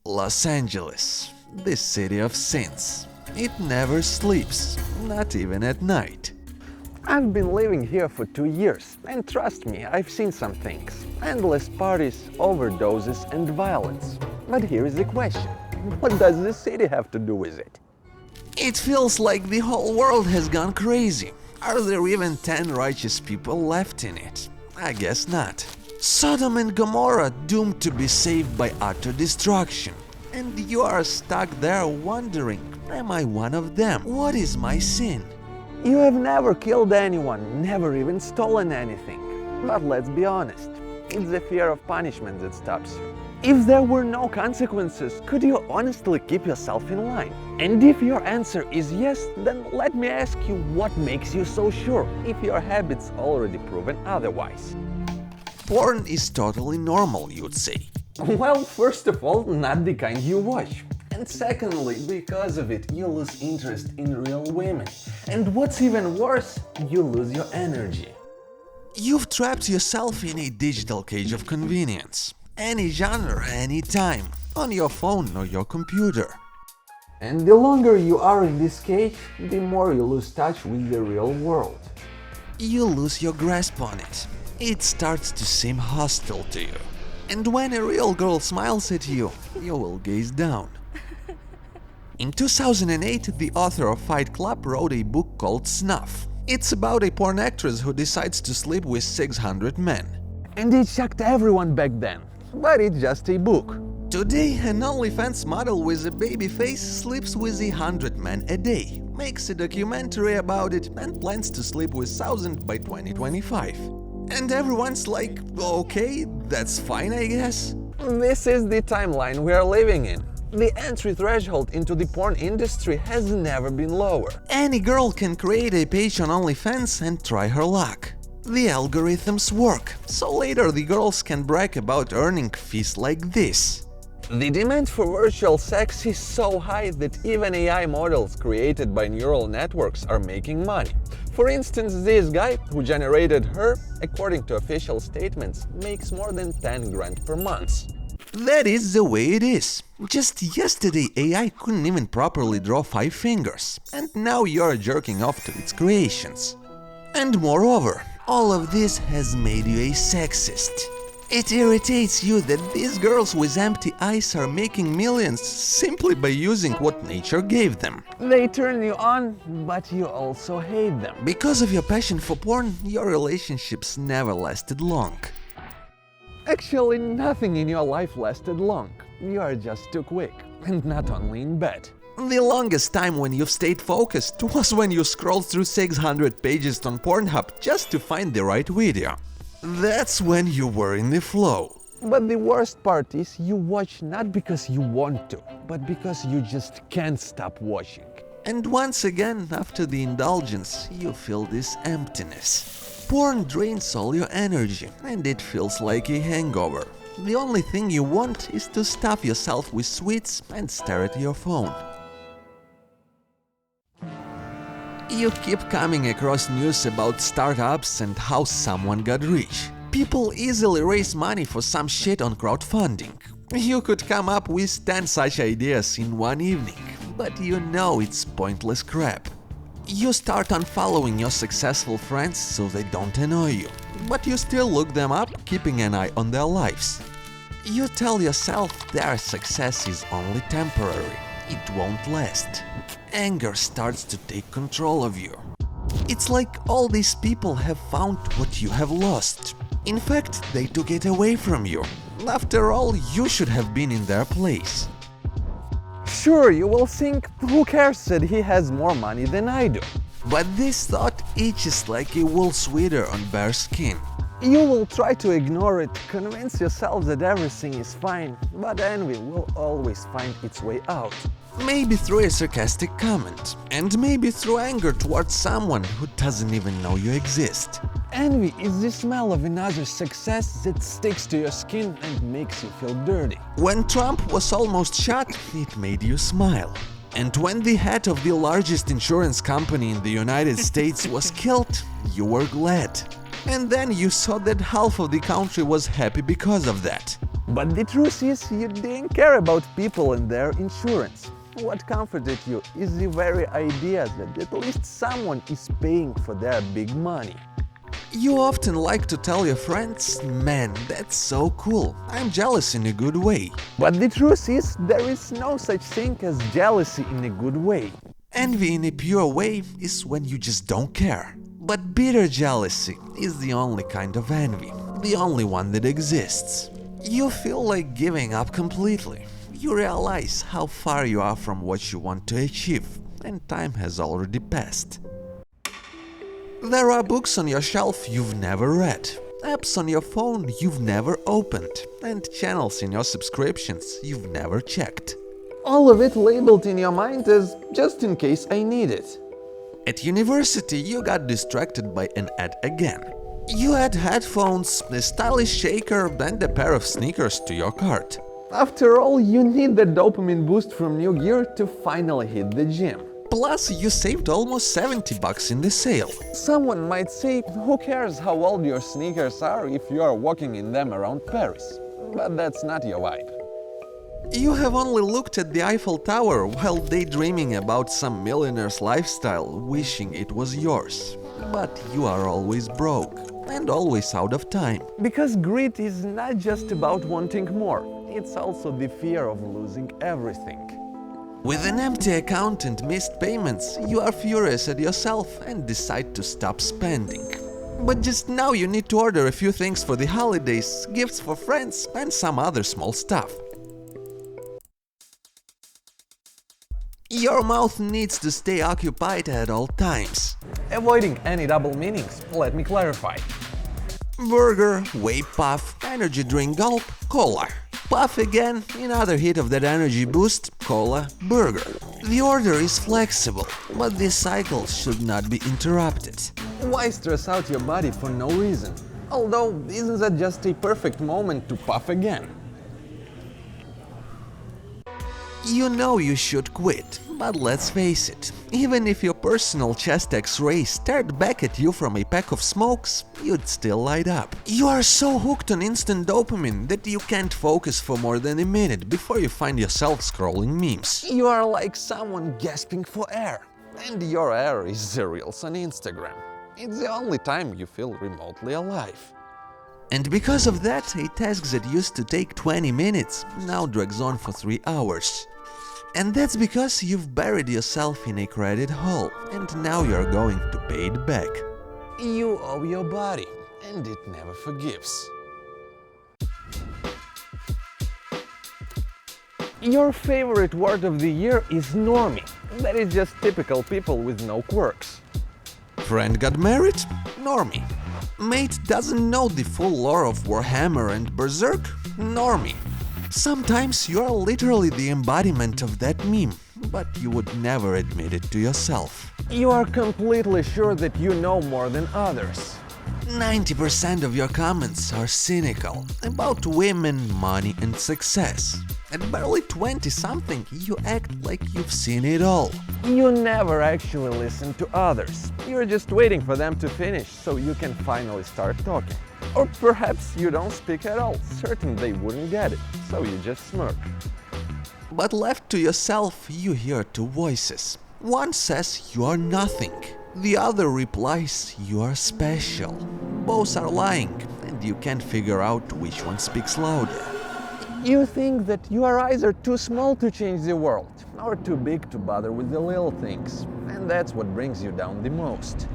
Los Angeles, this city of sins. It never sleeps, not even at night. I've been living here for 2 years, and trust me, I've seen some things. Endless parties, overdoses, and violence. But here is the question: what does the city have to do with it? It feels like the whole world has gone crazy. Are there even 10 righteous people left in it? I guess not. Sodom and Gomorrah doomed to be saved by utter destruction. And you are stuck there wondering, am I one of them? What is my sin? You have never killed anyone, never even stolen anything. But let's be honest, it's the fear of punishment that stops you. If there were no consequences, could you honestly keep yourself in line? And if your answer is yes, then let me ask you, what makes you so sure, if your habits already proven otherwise? Porn is totally normal, you'd say. Well, first of all, not the kind you watch. And secondly, because of it, you lose interest in real women. And what's even worse, you lose your energy. You've trapped yourself in a digital cage of convenience. Any genre, any time, on your phone or your computer. And the longer you are in this cage, the more you lose touch with the real world. You lose your grasp on it. It starts to seem hostile to you. And when a real girl smiles at you, you will gaze down. In 2008, the author of Fight Club wrote a book called Snuff. It's about a porn actress who decides to sleep with 600 men. And it shocked everyone back then. But it's just a book. Today, an OnlyFans model with a baby face sleeps with 100 men a day, makes a documentary about it, and plans to sleep with 1,000 by 2025. And everyone's like, okay, that's fine, I guess. This is the timeline we are living in. The entry threshold into the porn industry has never been lower. Any girl can create a page on OnlyFans and try her luck. The algorithms work, so later the girls can brag about earning fees like this. The demand for virtual sex is so high that even AI models created by neural networks are making money. For instance, this guy who generated her, according to official statements, makes more than 10 grand per month. That is the way it is. Just yesterday AI couldn't even properly draw 5 fingers, and now you're jerking off to its creations. And moreover, all of this has made you a sexist. It irritates you that these girls with empty eyes are making millions simply by using what nature gave them. They turn you on, but you also hate them. Because of your passion for porn, your relationships never lasted long. Actually, nothing in your life lasted long. You are just too quick, and not only in bed. The longest time when you've stayed focused was when you scrolled through 600 pages on Pornhub just to find the right video. That's when you were in the flow. But the worst part is you watch not because you want to, but because you just can't stop watching. And once again, after the indulgence, you feel this emptiness. Porn drains all your energy, and it feels like a hangover. The only thing you want is to stuff yourself with sweets and stare at your phone. You keep coming across news about startups and how someone got rich. People easily raise money for some shit on crowdfunding. You could come up with 10 such ideas in one evening, but you know it's pointless crap. You start unfollowing your successful friends so they don't annoy you, but you still look them up, keeping an eye on their lives. You tell yourself their success is only temporary, it won't last. Anger starts to take control of you. It's like all these people have found what you have lost. In fact, they took it away from you. After all, you should have been in their place. Sure, you will think, who cares that he has more money than I do? But this thought itches like a wool sweater on bare skin. You will try to ignore it, convince yourself that everything is fine, but envy will always find its way out. Maybe through a sarcastic comment, and maybe through anger towards someone who doesn't even know you exist. Envy is the smell of another's success that sticks to your skin and makes you feel dirty. When Trump was almost shot, it made you smile. And when the head of the largest insurance company in the United States was killed, you were glad. And then you saw that half of the country was happy because of that. But the truth is, you didn't care about people and their insurance. What comforted you is the very idea that at least someone is paying for their big money. You often like to tell your friends, "Man, that's so cool. I'm jealous in a good way." But the truth is, there is no such thing as jealousy in a good way. Envy in a pure way is when you just don't care. But bitter jealousy is the only kind of envy, the only one that exists. You feel like giving up completely. You realize how far you are from what you want to achieve, and time has already passed. There are books on your shelf you've never read, apps on your phone you've never opened, and channels in your subscriptions you've never checked. All of it labeled in your mind as just in case I need it. At university, you got distracted by an ad again. You had headphones, a stylish shaker, and a pair of sneakers to your cart. After all, you need the dopamine boost from new gear to finally hit the gym. Plus, you saved almost $70 in the sale. Someone might say, who cares how old your sneakers are if you are walking in them around Paris? But that's not your vibe. You have only looked at the Eiffel Tower while daydreaming about some millionaire's lifestyle, wishing it was yours. But you are always broke and always out of time. Because greed is not just about wanting more, it's also the fear of losing everything. With an empty account and missed payments, you are furious at yourself and decide to stop spending. But just now you need to order a few things for the holidays, gifts for friends, and some other small stuff. Your mouth needs to stay occupied at all times. Avoiding any double meanings, let me clarify. Burger, whey puff, energy drink gulp, cola. Puff again, another hit of that energy boost, cola, burger. The order is flexible, but this cycle should not be interrupted. Why stress out your body for no reason? Although, isn't that just a perfect moment to puff again? You know you should quit, but let's face it, even if your personal chest X-ray stared back at you from a pack of smokes, you'd still light up. You are so hooked on instant dopamine that you can't focus for more than a minute before you find yourself scrolling memes. You are like someone gasping for air, and your air is the reels on Instagram. It's the only time you feel remotely alive. And because of that, a task that used to take 20 minutes now drags on for 3 hours. And that's because you've buried yourself in a credit hole, and now you're going to pay it back. You owe your body, and it never forgives. Your favorite word of the year is normie. That is just typical people with no quirks. Friend got married? Normie. Mate doesn't know the full lore of Warhammer and Berserk? Normie. Sometimes you are literally the embodiment of that meme, but you would never admit it to yourself. You are completely sure that you know more than others. 90% of your comments are cynical, about women, money and success. At barely 20-something, you act like you've seen it all. You never actually listen to others. You're just waiting for them to finish so you can finally start talking. Or perhaps you don't speak at all, certain they wouldn't get it, so you just smirk. But left to yourself, you hear two voices. One says you are nothing. The other replies you are special. Both are lying, and you can't figure out which one speaks louder. You think that you are either too small to change the world, or too big to bother with the little things, and that's what brings you down the most.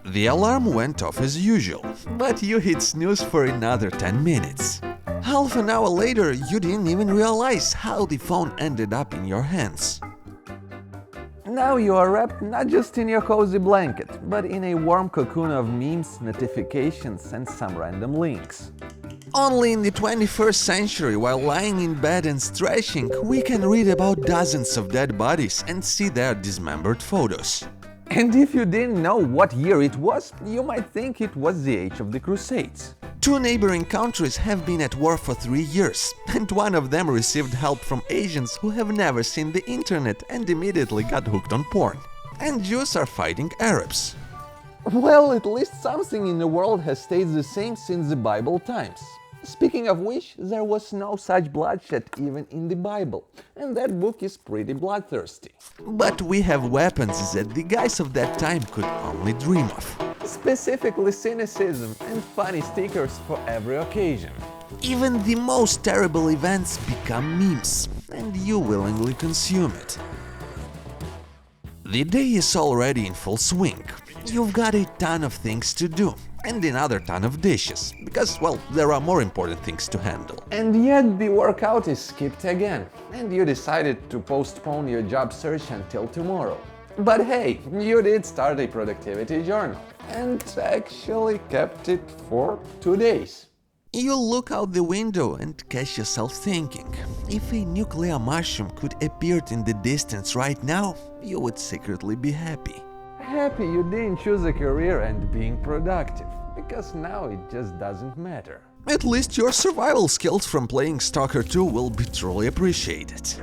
The alarm went off as usual, but you hit snooze for another 10 minutes. Half an hour later, you didn't even realize how the phone ended up in your hands. Now you are wrapped not just in your cozy blanket, but in a warm cocoon of memes, notifications, and some random links. Only in the 21st century, while lying in bed and stretching, we can read about dozens of dead bodies and see their dismembered photos. And if you didn't know what year it was, you might think it was the age of the Crusades. Two neighboring countries have been at war for 3 years, and one of them received help from Asians who have never seen the internet and immediately got hooked on porn. And Jews are fighting Arabs. Well, at least something in the world has stayed the same since the Bible times. Speaking of which, there was no such bloodshed even in the Bible, and that book is pretty bloodthirsty. But we have weapons that the guys of that time could only dream of. Specifically cynicism and funny stickers for every occasion. Even the most terrible events become memes, and you willingly consume it. The day is already in full swing. You've got a ton of things to do, and another ton of dishes, because, well, there are more important things to handle. And yet the workout is skipped again, and you decided to postpone your job search until tomorrow. But hey, you did start a productivity journal, and actually kept it for 2 days. You look out the window and catch yourself thinking, if a nuclear mushroom could appear in the distance right now, you would secretly be happy. Happy you didn't choose a career and being productive, because now it just doesn't matter. At least your survival skills from playing Stalker 2 will be truly appreciated.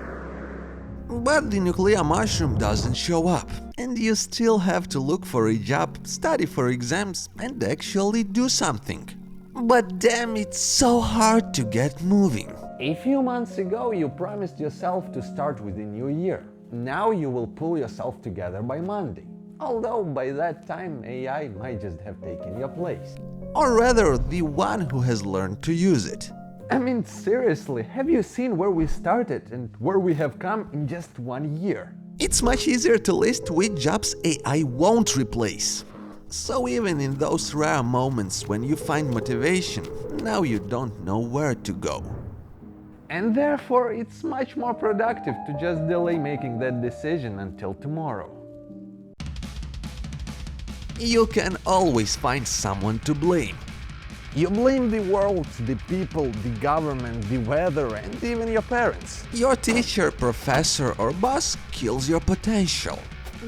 But the nuclear mushroom doesn't show up, and you still have to look for a job, study for exams, and actually do something. But damn, it's so hard to get moving. A few months ago you promised yourself to start with the new year. Now you will pull yourself together by Monday. Although by that time AI might just have taken your place. Or rather, the one who has learned to use it. I mean, seriously, have you seen where we started and where we have come in just 1 year? It's much easier to list which jobs AI won't replace. So even in those rare moments when you find motivation, now you don't know where to go. And therefore, it's much more productive to just delay making that decision until tomorrow. You can always find someone to blame. You blame the world, the people, the government, the weather, and even your parents. Your teacher, professor, or boss kills your potential.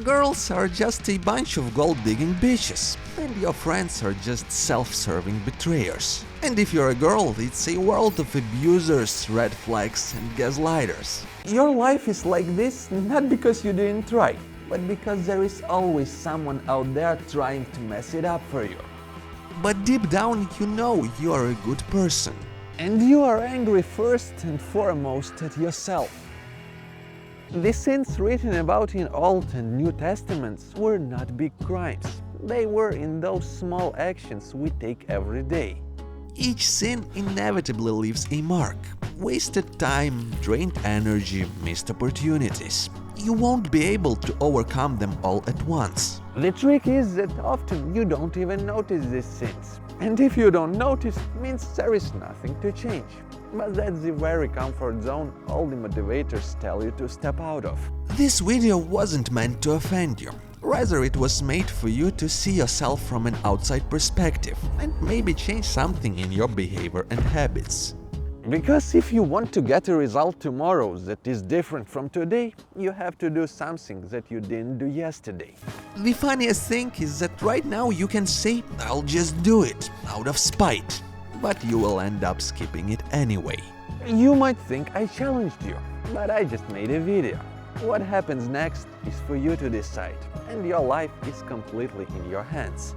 Girls are just a bunch of gold-digging bitches, and your friends are just self-serving betrayers. And if you're a girl, it's a world of abusers, red flags, and gaslighters. Your life is like this not because you didn't try, but because there is always someone out there trying to mess it up for you. But deep down, you know you are a good person. And you are angry first and foremost at yourself. The sins written about in Old and New Testaments were not big crimes. They were in those small actions we take every day. Each sin inevitably leaves a mark. Wasted time, drained energy, missed opportunities. You won't be able to overcome them all at once. The trick is that often you don't even notice these sins. And if you don't notice, it means there is nothing to change. But that's the very comfort zone all the motivators tell you to step out of. This video wasn't meant to offend you. Rather, it was made for you to see yourself from an outside perspective and maybe change something in your behavior and habits. Because if you want to get a result tomorrow that is different from today, you have to do something that you didn't do yesterday. The funniest thing is that right now you can say, I'll just do it, out of spite. But you will end up skipping it anyway. You might think I challenged you, but I just made a video. What happens next is for you to decide, and your life is completely in your hands.